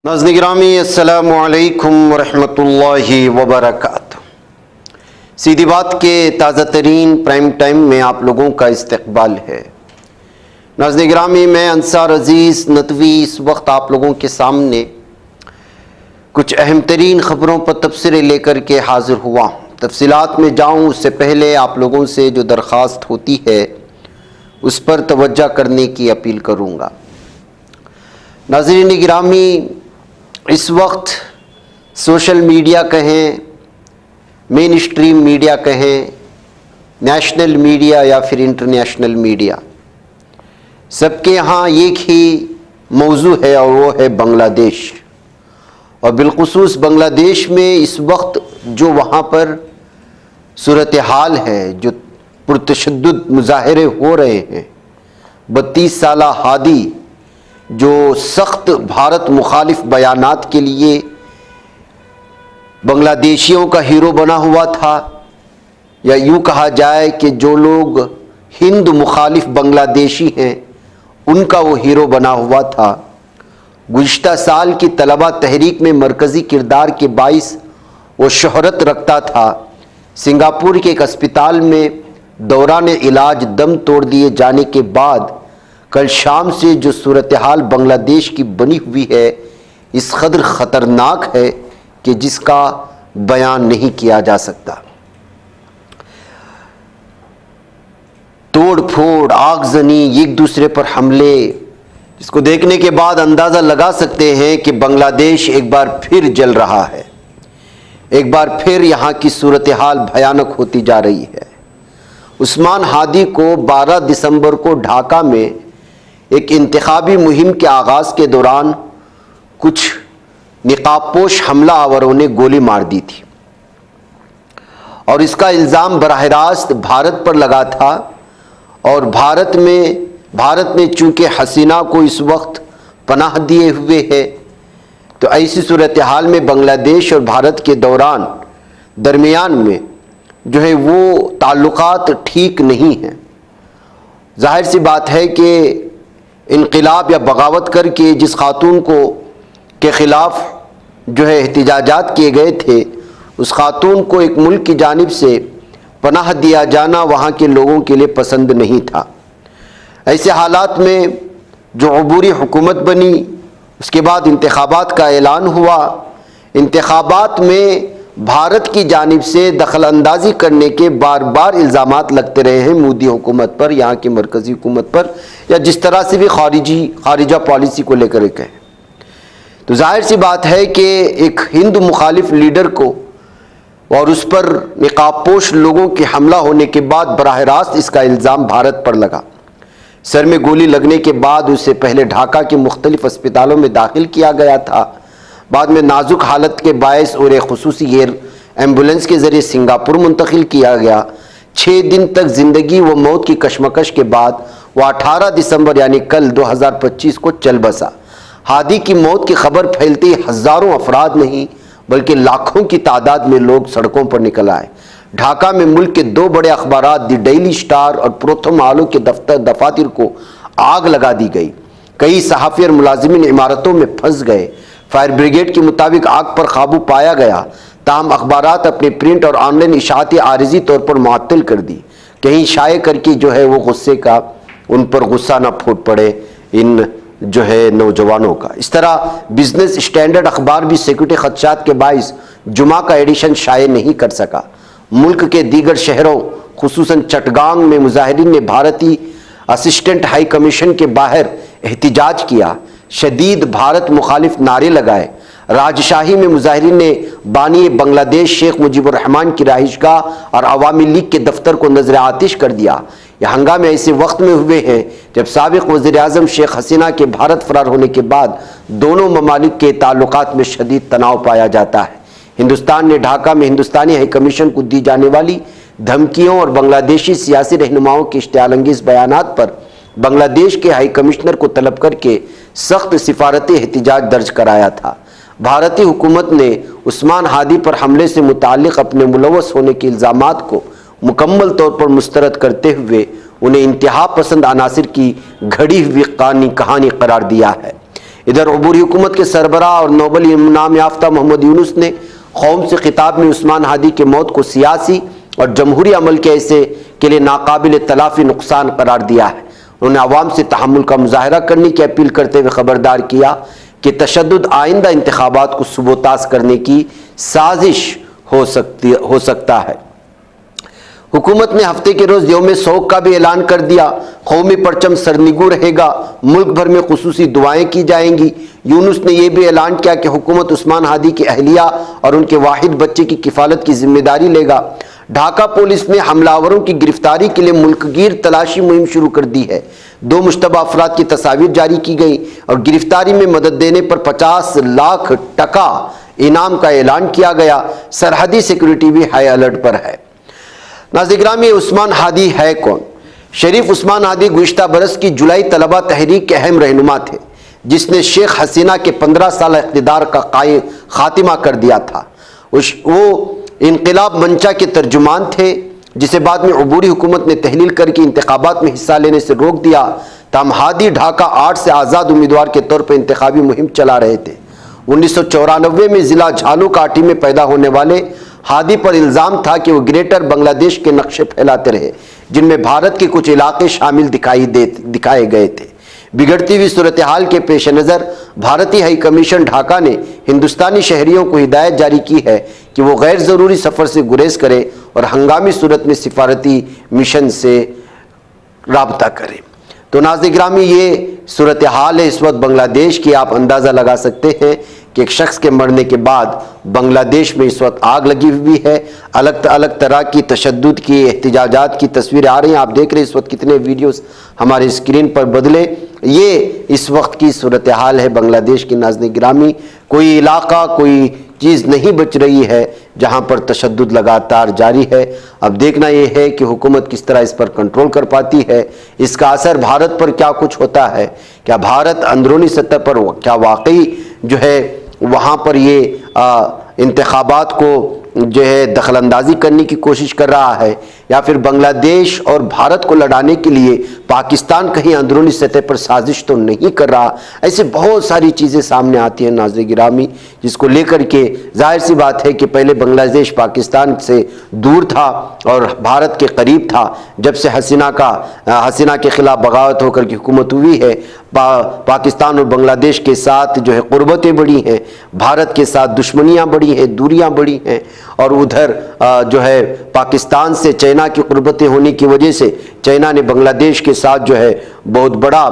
नाज़रीन गिरामी अस्सलामु अलैकुम वरहमतुल्लाहि वबरकातुहू। सीधी बात के ताज़ा तरीन प्राइम टाइम में आप लोगों का इस्तकबाल है। नाज़रीन गिरामी, मैं अंसार अज़ीज़ नदवी इस वक्त आप लोगों के सामने कुछ अहम तरीन ख़बरों पर तबसरे लेकर के हाज़िर हुआ। तफसीलात में जाऊँ उससे पहले आप लोगों से जो दरख्वास्त होती है उस पर तवज्जो करने की अपील करूँगा। नाज़रीन गिरामी, इस वक्त सोशल मीडिया कहें, मेन स्ट्रीम मीडिया कहें, नेशनल मीडिया या फिर इंटरनेशनल मीडिया, सबके यहाँ एक ही मौजू है और वो है बांग्लादेश। और बिलखुसूस बांग्लादेश में इस वक्त जो वहाँ पर सूरत हाल है, जो पुरतशद्दुद मुजाहरे हो रहे हैं, 32 साला हादी जो सख्त भारत मुखालिफ बयानात के लिए बांग्लादेशियों का हीरो बना हुआ था, या यूँ कहा जाए कि जो लोग हिंद मुखालिफ बांग्लादेशी हैं उनका वो हीरो बना हुआ था। गुज़िश्ता साल की तलबा तहरीक में मरकज़ी किरदार के बाइस वो शोहरत रखता था। सिंगापुर के एक अस्पताल में दौरान इलाज दम तोड़ दिए जाने के बाद कल शाम से जो सूरत हाल बांग्लादेश की बनी हुई है, इस कदर ख़तरनाक है कि जिसका बयान नहीं किया जा सकता। तोड़ फोड़, आगजनी, एक दूसरे पर हमले, जिसको देखने के बाद अंदाज़ा लगा सकते हैं कि बांग्लादेश एक बार फिर जल रहा है, एक बार फिर यहाँ की सूरत हाल भयानक होती जा रही है। उस्मान हादी को 12 दिसंबर को ढाका में एक इंतखाबी मुहिम के आगाज़ के दौरान कुछ निकाबपोश हमला आवरों ने गोली मार दी थी और इसका इल्ज़ाम बराह रास्त भारत पर लगा था। और भारत में चूँकि हसीना को इस वक्त पनाह दिए हुए है, तो ऐसी सूरत हाल में बांग्लादेश और भारत के दरमियान में जो है वो ताल्लुकात ठीक नहीं हैं। जाहिर सी बात है कि इनक़िलाब या बगावत करके जिस खातून के ख़िलाफ़ जो है एहतिजाजात किए गए थे, उस खातून को एक मुल्क की जानिब से पनाह दिया जाना वहाँ के लोगों के लिए पसंद नहीं था। ऐसे हालात में जो अबूरी हुकूमत बनी, उसके बाद इंतखाबात का ऐलान हुआ। इंतखाबात में भारत की जानिब से दखल अंदाज़ी करने के बार बार इल्ज़ामात लगते रहे हैं मोदी हुकूमत पर, यहाँ की मरकज़ी हुकूमत पर, या जिस तरह से भी खारिजा पॉलिसी को लेकर कहें। तो जाहिर सी बात है कि एक हिंदू मुखालिफ लीडर को और उस पर निकाबपोश लोगों के हमला होने के बाद बराह रास्त इसका इल्ज़ाम भारत पर लगा। सर में गोली लगने के बाद उसे पहले ढाका के मुख्तलिफ अस्पतालों में दाखिल किया गया था। बाद में नाजुक हालत के बायस और एक खुसूसी एयर एम्बुलेंस के ज़रिए सिंगापुर मुंतकिल किया गया। 6 दिन तक ज़िंदगी व मौत की कशमकश के बाद वह 18 दिसंबर यानी कल 2025 को चल बसा। हादी की मौत की खबर फैलते ही हज़ारों अफराद नहीं बल्कि लाखों की तादाद में लोग सड़कों पर निकल आए। ढाका में मुल्क के 2 बड़े अखबारात द डेली स्टार और प्रथम आलो के दफातर को आग लगा दी गई। कई सहाफ़ी और मुलाजिमीन इमारतों में फंस गए। फायर ब्रिगेड के मुताबिक आग पर काबू पाया गया, ताहम अखबारात अपने प्रिंट और ऑनलाइन इशाअतें आरिजी तौर पर मुअत्तल कर दी, कहीं शाये करके जो है वो गुस्से का उन पर गुस्सा ना फूट पड़े इन जो है नौजवानों का। इस तरह बिजनेस स्टैंडर्ड अखबार भी सिक्योरिटी खदशात के बाइस जुमा का एडिशन शाये नहीं कर सका। मुल्क के दीगर शहरों खुसूसन चटगांग में मुजाहिरीन ने भारतीय असिस्टेंट हाई कमीशन के बाहर एहतिजाज किया, शदीद भारत मुखालिफ नारे लगाए। राजशाही में मुजाहिरीन ने बानी बांग्लादेश शेख मुजीबुर रहमान की रहाइशगाह और अवामी लीग के दफ्तर को नजर आतिश कर दिया। यह हंगामे ऐसे वक्त में हुए हैं जब साबिक वज़ीर आज़म शेख हसीना के भारत फरार होने के बाद दोनों ममालिक के ताल्लुकात में शदीद तनाव पाया जाता है। हिंदुस्तान ने ढाका में हिंदुस्तानी हाई कमीशन को दी जाने वाली धमकियों और बांग्लादेशी सियासी रहनुमाओं के इश्तियालंगेज़ बयानात पर बांग्लादेश के हाई कमिश्नर को तलब करके सख्त सिफारती एहतिजाज दर्ज कराया था। भारतीय हुकूमत ने उस्मान हादी पर हमले से मुताल्लिक़ अपने मुलव्वस होने के इल्ज़ामात को मुकम्मल तौर पर मुस्तरद करते हुए उन्हें इंतहा पसंद अनासिर की घड़ी हुई कहानी करार दिया है। इधर अबूरी हुकूमत के सरबराह और नोबल इनाम याफ्ता मोहम्मद यूनुस ने कौम से खिताब में उस्मान हादी की मौत को सियासी और जमहूरी अमल के ऐसे के लिए नाकाबिल तलाफी नुकसान करार दिया है। उन्होंने आवाम से तहम्मुल का मुजाहरा करने की अपील करते हुए खबरदार किया कि तशद्दुद आइंदा इंतखाबात को सुबोतास करने की साजिश हो सकता है। हुकूमत ने हफ्ते के रोज यौम शौक का भी ऐलान कर दिया। कौमी परचम सरनिगू रहेगा, मुल्क भर में खुसूसी दुआएं की जाएंगी। यूनुस ने यह भी ऐलान किया कि हुकूमत उस्मान हादी की अहलिया और उनके वाहिद बच्चे की किफालत की जिम्मेदारी लेगा। ढाका पुलिस ने हमलावरों की गिरफ्तारी के लिए मुल्कगीर तलाशी मुहिम शुरू कर दी है। 2 मुश्तबा अफराद की तस्वीर जारी की गई और गिरफ्तारी में मदद देने पर 50 लाख टका इनाम का ऐलान किया गया। सरहदी सिक्योरिटी भी हाई अलर्ट पर है। नाज़िर-ए-गिरामी, उस्मान हादी है कौन? शरीफ उस्मान हादी गुज़िश्ता बरस की जुलाई तलबा तहरीक के अहम रहनुमा थे, जिसने शेख हसीना के 15 साल इक़्तिदार का खातिमा कर दिया था। वो इनक़िलाब मंचा के तर्जुमान थे, जिसे बाद में अबूरी हुकूमत ने तहलील करके इंतखाबात में हिस्सा लेने से रोक दिया। ताहम हादी ढाका 8 से आज़ाद उम्मीदवार के तौर पर इंतखाबी मुहिम चला रहे थे। 1994 में ज़िला झालू काठी में पैदा होने वाले हादी पर इल्ज़ाम था कि वो ग्रेटर बांग्लादेश के नक्शे फैलाते रहे, जिनमें भारत के कुछ इलाके शामिल दिखाए गए थे। बिगड़ती हुई सूरत हाल के पेश नज़र भारतीय हाई कमीशन ढाका ने हिंदुस्तानी शहरियों को हिदायत जारी की है कि वो गैर ज़रूरी सफ़र से गुरेज करें और हंगामी सूरत में सिफारती मिशन से राबता करें। तो नाज़िर-ए-गिरामी, ये सूरत हाल है इस वक्त बांग्लादेश की। आप अंदाज़ा लगा सकते हैं कि एक शख्स के मरने के बाद बांग्लादेश में इस वक्त आग लगी हुई है। अलग अलग तरह की तशद्दुद की एहतिजाजात की तस्वीरें आ रही हैं। आप देख रहे हैं इस वक्त कितने वीडियोस हमारे स्क्रीन पर बदले। ये इस वक्त की सूरत हाल है बांग्लादेश की। नाज़िर-ए-गिरामी, कोई इलाका, कोई चीज़ नहीं बच रही है जहाँ पर तशद्दुद लगातार जारी है। अब देखना यह है कि हुकूमत किस तरह इस पर कंट्रोल कर पाती है। इसका असर भारत पर क्या कुछ होता है। क्या भारत अंदरूनी सतह पर क्या वाकई जो है वहाँ पर ये इंतखाबात को जो है दखलंदाजी करने की कोशिश कर रहा है, या फिर बांग्लादेश और भारत को लड़ाने के लिए पाकिस्तान कहीं अंदरूनी सतह पर साजिश तो नहीं कर रहा। ऐसे बहुत सारी चीज़ें सामने आती हैं नाज़िर-ए-गिरामी, जिसको लेकर के जाहिर सी बात है कि पहले बांग्लादेश पाकिस्तान से दूर था और भारत के करीब था। जब से हसीना के ख़िलाफ़ बगावत होकर की हुकूमत हुई है, पाकिस्तान और बांग्लादेश के साथ जो है क़ुर्बतें बढ़ी हैं, भारत के साथ दुश्मनियाँ बढ़ी हैं, दूरियाँ बढ़ी हैं। और उधर जो है पाकिस्तान से चाइना की क़ुर्बतें होने की वजह से चाइना ने बांग्लादेश के साथ जो है बहुत बड़ा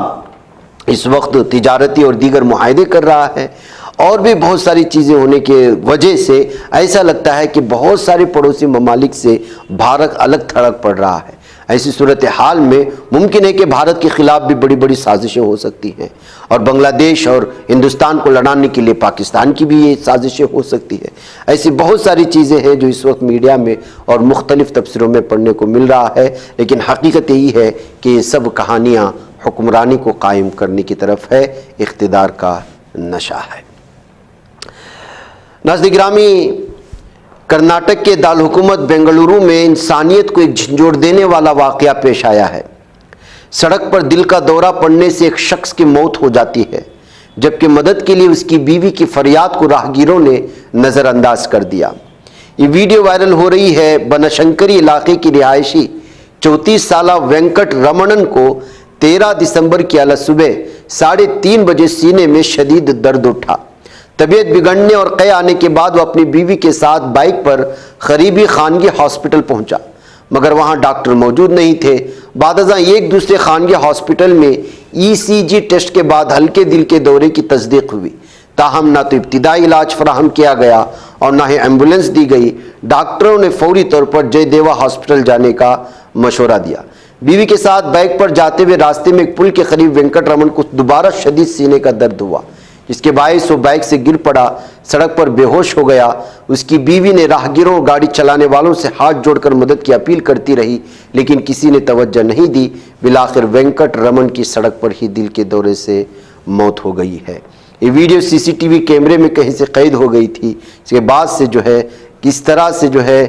इस वक्त तिजारती और दीगर मुआहदे कर रहा है। और भी बहुत सारी चीज़ें होने के वजह से ऐसा लगता है कि बहुत सारे पड़ोसी ममालिक से भारत अलग थलग पड़ रहा है। ऐसी सूरत हाल में मुमकिन है कि भारत के ख़िलाफ़ भी बड़ी बड़ी साजिशें हो सकती हैं और बांग्लादेश और हिंदुस्तान को लड़ाने के लिए पाकिस्तान की भी ये साजिशें हो सकती है। ऐसी बहुत सारी चीज़ें हैं जो इस वक्त मीडिया में और मुख्तलिफ़ तफसीरों में पढ़ने को मिल रहा है, लेकिन हकीकत यही है कि ये सब कहानियाँ हुक्मरानी को कायम करने की तरफ है, इख्तिदार का नशा है। नाज़िर-ए-गिरामी, कर्नाटक के दारकूमत बेंगलुरु में इंसानियत को एक झंझोड़ देने वाला वाक़या पेश आया है। सड़क पर दिल का दौरा पड़ने से एक शख्स की मौत हो जाती है, जबकि मदद के लिए उसकी बीवी की फरियाद को राहगीरों ने नज़रअंदाज कर दिया। ये वीडियो वायरल हो रही है। बनशंकरी इलाके की रिहायशी 34 साला वेंकट रमणन को 13 दिसंबर की अल सुबह 3:30 बजे सीने में शदीद दर्द उठा। तबीयत बिगड़ने और क़य आने के बाद वो अपनी बीवी के साथ बाइक पर करीबी खानगी हॉस्पिटल पहुंचा, मगर वहां डॉक्टर मौजूद नहीं थे। बादशाह एक दूसरे खानगी हॉस्पिटल में ECG टेस्ट के बाद हल्के दिल के दौरे की तस्दीक हुई। ताहम ना तो इब्तिदाई इलाज फराहम किया गया और ना ही एम्बुलेंस दी गई। डॉक्टरों ने फौरी तौर पर जयदेवा हॉस्पिटल जाने का मशवरा दिया। बीवी के साथ बाइक पर जाते हुए रास्ते में एक पुल के करीब वेंकट रमन को दोबारा शदीद सीने का दर्द हुआ, जिसके बायस वो बाइक से गिर पड़ा, सड़क पर बेहोश हो गया। उसकी बीवी ने राहगीरों और गाड़ी चलाने वालों से हाथ जोड़कर मदद की अपील करती रही, लेकिन किसी ने तवज्जो नहीं दी। बिलाखिर वेंकट रमन की सड़क पर ही दिल के दौरे से मौत हो गई है। ये वीडियो CCTV कैमरे में कहीं से कैद हो गई थी। इसके बाद से जो है किस तरह से जो है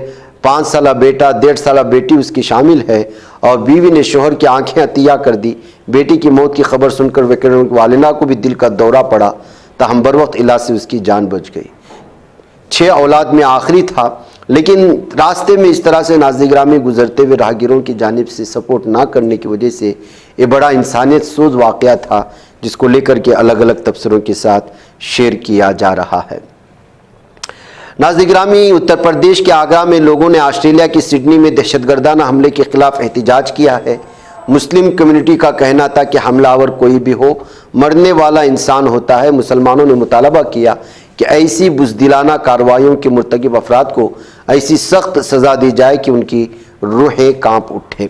5 साल बेटा 1.5 साल बेटी उसकी शामिल है और बीवी ने शोहर की आंखें अतिया कर दी। बेटी की मौत की खबर सुनकर वालिदा को भी दिल का दौरा पड़ा, ताहम बर वक्त इलाज से उसकी जान बच गई। 6 औलाद में आखिरी था, लेकिन रास्ते में इस तरह से नाज़-ए-गिरामी गुजरते हुए राहगीरों की जानिब से सपोर्ट ना करने की वजह से ये बड़ा इंसानियत सोज वाक़या था, जिसको लेकर के अलग अलग तबसरों के साथ शेयर किया जा रहा है। नाज़-ए-गिरामी, उत्तर प्रदेश के आगरा में लोगों ने ऑस्ट्रेलिया की सिडनी में दहशतगर्दाना हमले के खिलाफ एहतिजाज किया है। मुस्लिम कम्युनिटी का कहना था कि हमलावर कोई भी हो, मरने वाला इंसान होता है। मुसलमानों ने मुतालबा किया कि ऐसी बुज़दिलाना कार्रवाइयों के मुर्तकिब अफराद को ऐसी सख्त सज़ा दी जाए कि उनकी रूहें कांप उठे।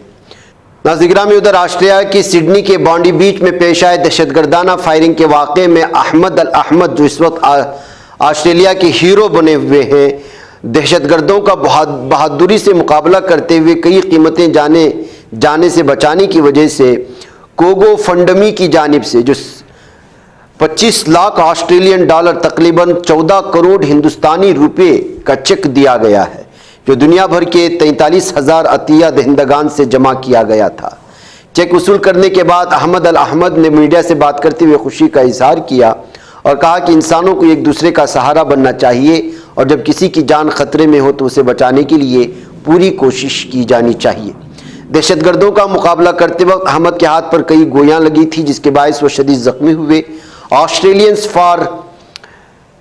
नाज़-ए-गिरामी, उधर ऑस्ट्रेलिया की सिडनी के बॉन्डी बीच में पेश आए दहशतगर्दाना फायरिंग के वाक़े में अहमद अल अहमद, जो इस वक्त ऑस्ट्रेलिया के हीरो बने हुए हैं, दहशतगर्दों का बहादुरी से मुकाबला करते हुए कई कीमतें जाने से बचाने की वजह से कोगो फंडमी की जानिब से जो 25 लाख ऑस्ट्रेलियन डॉलर तकरीबन 14 करोड़ हिंदुस्तानी रुपए का चेक दिया गया है, जो दुनिया भर के 43,000 अतिया दहिंदगान से जमा किया गया था। चेक वसूल करने के बाद अहमद अल अहमद ने मीडिया से बात करते हुए खुशी का इजहार किया और कहा कि इंसानों को एक दूसरे का सहारा बनना चाहिए और जब किसी की जान खतरे में हो तो उसे बचाने के लिए पूरी कोशिश की जानी चाहिए। दहशतगर्दों का मुकाबला करते वक्त अहमद के हाथ पर कई गोलियां लगी थी, जिसके बायस वो शदीद जख्मी हुए। ऑस्ट्रेलियंस फॉर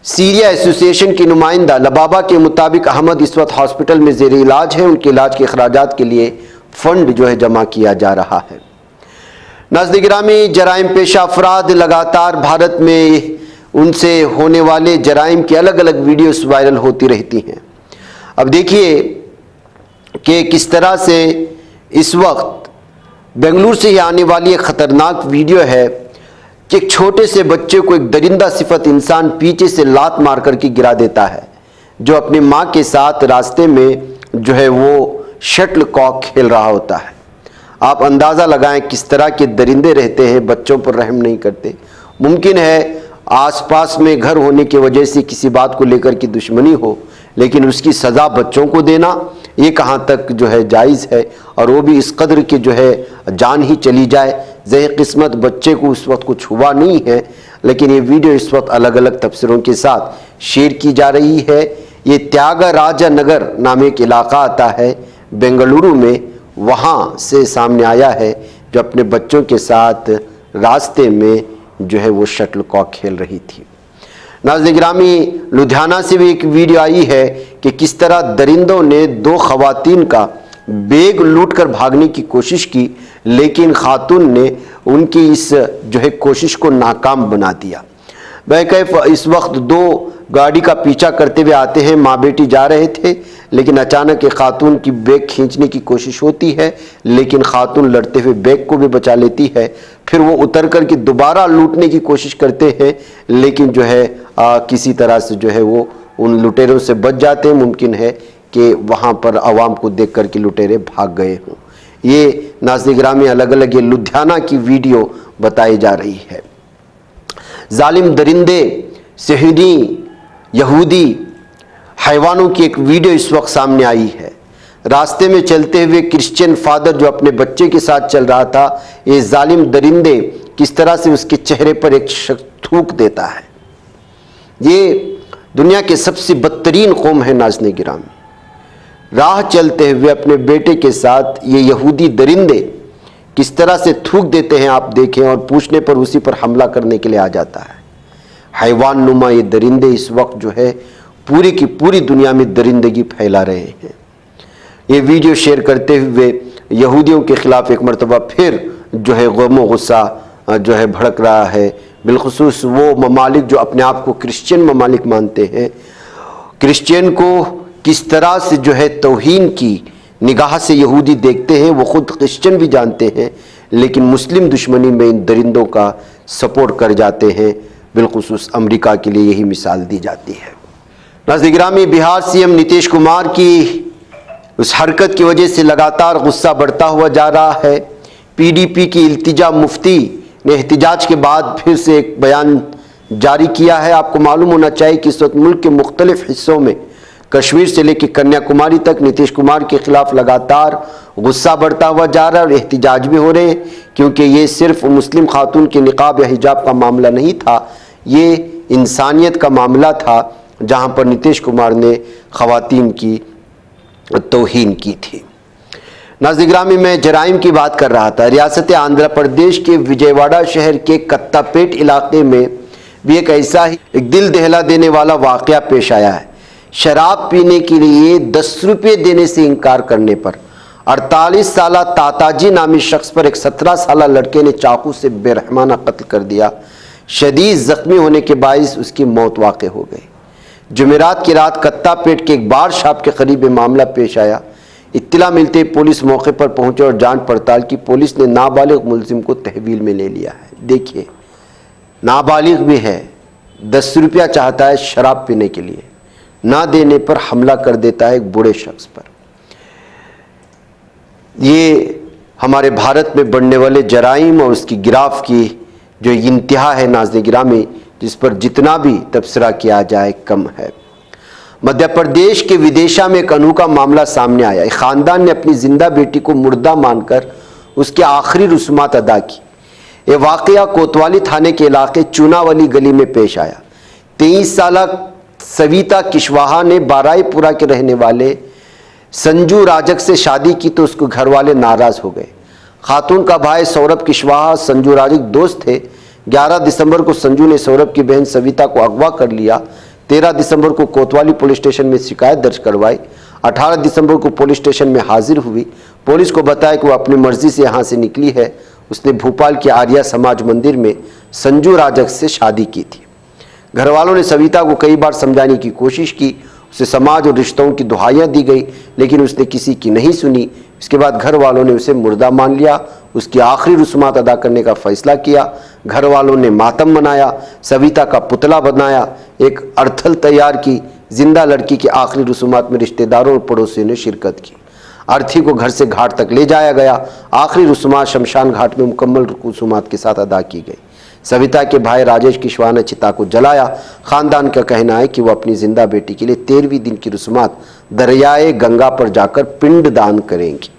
सीरिया एसोसिएशन की नुमाइंदा लबाबा के मुताबिक अहमद इस वक्त हॉस्पिटल में ज़ेर इलाज है। उनके इलाज के अखराजात के लिए फंड जो है जमा किया जा रहा है। नाज़-ए-गिरामी, जराइम पेशा अफराद लगातार भारत में उनसे होने वाले जराइम की अलग अलग वीडियोस वायरल होती रहती हैं। अब देखिए कि किस तरह से इस वक्त बेंगलुरु से ही आने वाली एक ख़तरनाक वीडियो है कि एक छोटे से बच्चे को एक दरिंदा सिफत इंसान पीछे से लात मार करके गिरा देता है, जो अपनी माँ के साथ रास्ते में जो है वो शटल कॉक खेल रहा होता है। आप अंदाज़ा लगाएं किस तरह के दरिंदे रहते हैं, बच्चों पर रहम नहीं करते। मुमकिन है आसपास में घर होने की वजह से किसी बात को लेकर की दुश्मनी हो, लेकिन उसकी सज़ा बच्चों को देना ये कहाँ तक जो है जायज़ है, और वो भी इस कदर की जो है जान ही चली जाए। ज़ेह किस्मत बच्चे को उस वक्त कुछ हुआ नहीं है, लेकिन ये वीडियो इस वक्त अलग अलग तबसरों के साथ शेयर की जा रही है। ये त्यागराजा नगर नाम एक इलाका आता है बेंगलुरु में, वहाँ से सामने आया है, जो अपने बच्चों के साथ रास्ते में जो है वो शटल कॉक खेल रही थी। नाज़-ए-गिरामी, लुधियाना से भी एक वीडियो आई है कि किस तरह दरिंदों ने 2 खवातीन का बैग लूटकर भागने की कोशिश की, लेकिन खातून ने उनकी इस जो है कोशिश को नाकाम बना दिया। बैकैफ इस वक्त 2 गाड़ी का पीछा करते हुए आते हैं, माँ बेटी जा रहे थे, लेकिन अचानक एक खातून की बैग खींचने की कोशिश होती है, लेकिन खातून लड़ते हुए बैग को भी बचा लेती है। फिर वो उतर कर के दोबारा लूटने की कोशिश करते हैं, लेकिन जो है किसी तरह से जो है वो उन लुटेरों से बच जाते हैं। मुमकिन है कि वहाँ पर आवाम को देख कर के लुटेरे भाग गए हों। ये नाज़-ए-गिरामी अलग अलग ये लुधियाना की वीडियो बताई जा रही है। जालिम दरिंदे, सहूदी, यहूदी हैवानों की एक वीडियो इस वक्त सामने आई है। रास्ते में चलते हुए क्रिश्चियन फादर जो अपने बच्चे के साथ चल रहा था, ये जालिम दरिंदे किस तरह से उसके चेहरे पर एक थूक देता है। ये दुनिया के सबसे बदतरीन कौम है नाज़-ए-गिरामी। राह चलते हुए अपने बेटे के साथ ये यहूदी दरिंदे किस तरह से थूक देते हैं आप देखें, और पूछने पर उसी पर हमला करने के लिए आ जाता है। हैवान नुमा ये दरिंदे इस वक्त जो है पूरी की पूरी दुनिया में दरिंदगी फैला रहे हैं। ये वीडियो शेयर करते हुए यहूदियों के खिलाफ एक मरतबा फिर जो है गम गुस्सा जो है भड़क रहा है। बिलखुसूस वो ममालिक जो अपने आप को क्रिश्चियन ममालिक मानते हैं, क्रिश्चियन को किस तरह से जो है तौहीन की निगाह से यहूदी देखते हैं, वो ख़ुद क्रिश्चियन भी जानते हैं, लेकिन मुस्लिम दुश्मनी में इन दरिंदों का सपोर्ट कर जाते हैं। बिलखुसूस अमेरिका के लिए यही मिसाल दी जाती है। नाज़-ए-गिरामी, बिहार सीएम नीतीश कुमार की उस हरकत की वजह से लगातार गुस्सा बढ़ता हुआ जा रहा है। पीडीपी की इल्तिजा मुफ्ती ने एहतिजाज के बाद फिर से एक बयान जारी किया है। आपको मालूम होना चाहिए कि इस वक्त मुल्क के मुख्तलिफ हिस्सों में कश्मीर से लेकर कन्याकुमारी तक नीतीश कुमार के खिलाफ लगातार गुस्सा बढ़ता हुआ जा रहा है और एहतिजाज भी हो रहे हैं, क्योंकि ये सिर्फ मुस्लिम खातून के निकाब या हिजाब का मामला नहीं था, ये इंसानियत का मामला था, जहां पर नीतीश कुमार ने खवातीन की तौहीन की थी। नाज़रीन गिरामी, मैं जराइम की बात कर रहा था। रियासत आंध्र प्रदेश के विजयवाड़ा शहर के कत्तापेट इलाके में भी एक ऐसा ही एक दिल दहला देने वाला वाक़या पेश आया है। शराब पीने के लिए 10 रुपये देने से इनकार करने पर 48 साला ताताजी नामी शख्स पर एक 17 साला लड़के ने चाकू से बेरहमाना कत्ल कर दिया। शदीद जख्मी होने के बायस उसकी मौत वाक़ हो गई। जुमेरात की रात कत्तापेट के एक बार शॉप के करीब मामला पेश आया। इत्तला मिलते ही पुलिस मौके पर पहुंचे और जांच पड़ताल की। पुलिस ने नाबालिग मुलजिम को तहवील में ले लिया है। देखिए, नाबालिग भी है, 10 रुपया चाहता है शराब पीने के लिए, ना देने पर हमला कर देता है एक बूढ़े शख्स पर। ये हमारे भारत में बढ़ने वाले जराइम और उसकी गिराफ की जो इंतहा है नाज़रीन गिरामी, जिस पर जितना भी तबसरा किया जाए कम है। मध्य प्रदेश के विदिशा में एक अनोखा मामला सामने आया। एक खानदान ने अपनी जिंदा बेटी को मुर्दा मानकर उसके आखिरी रस्मात अदा की। यह वाकया कोतवाली थाने के इलाके चूनावाली गली में पेश आया। 23 साला सविता किशवाहा ने बाराईपुरा के रहने वाले संजू राजक से शादी की तो उसको घर वाले नाराज हो गए। खातून का भाई सौरभ किशवाहा संजू राजक दोस्त थे। 11 दिसंबर को संजू ने सौरभ की बहन सविता को अगवा कर लिया। 13 दिसंबर को कोतवाली पुलिस स्टेशन में शिकायत दर्ज करवाई। 18 दिसंबर को पुलिस स्टेशन में हाजिर हुई। पुलिस को बताया कि वो अपनी मर्जी से यहाँ से निकली है। उसने भोपाल के आर्या समाज मंदिर में संजू राजक से शादी की थी। घर वालों ने सविता को कई बार समझाने की कोशिश की, उसे समाज और रिश्तों की दुहाइयाँ दी गई, लेकिन उसने किसी की नहीं सुनी। इसके बाद घर वालों ने उसे मुर्दा मान लिया। उसकी आखिरी रस्मात अदा करने का फैसला किया। घर वालों ने मातम मनाया, सविता का पुतला बनाया, एक अर्थल तैयार की। जिंदा लड़की की आखिरी रस्मात में रिश्तेदारों और पड़ोसियों ने शिरकत की। अर्थी को घर से घाट तक ले जाया गया। आखिरी रस्मात शमशान घाट में मुकम्मल रस्मात के साथ अदा की गई। सविता के भाई राजेश किशवाहा ने चिता को जलाया। खानदान का कहना है कि वह अपनी जिंदा बेटी के लिए 13वीं दिन की रस्मात दरियाए गंगा पर जाकर पिंड दान करेंगी।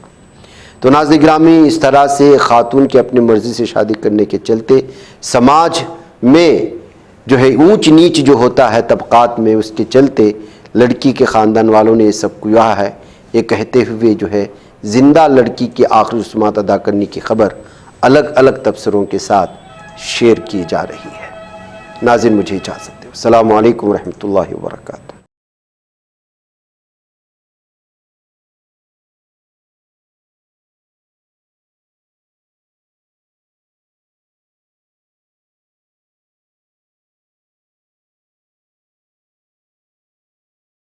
तो नाज़रीन गिरामी, इस तरह से खातून की अपनी मर्जी से शादी करने के चलते समाज में जो है ऊंच नीच जो होता है तबकात में, उसके चलते लड़की के ख़ानदान वालों ने ये सब किया है। ये कहते हुए जो है जिंदा लड़की की आखिरी रस्मात अदा करने की खबर अलग अलग तबसरों के साथ शेयर की जा रही है। नाज़रीन, मुझे इजाज़त दो। अस्सलामु अलैकुम रहमतुल्लाहि व बरकातहू।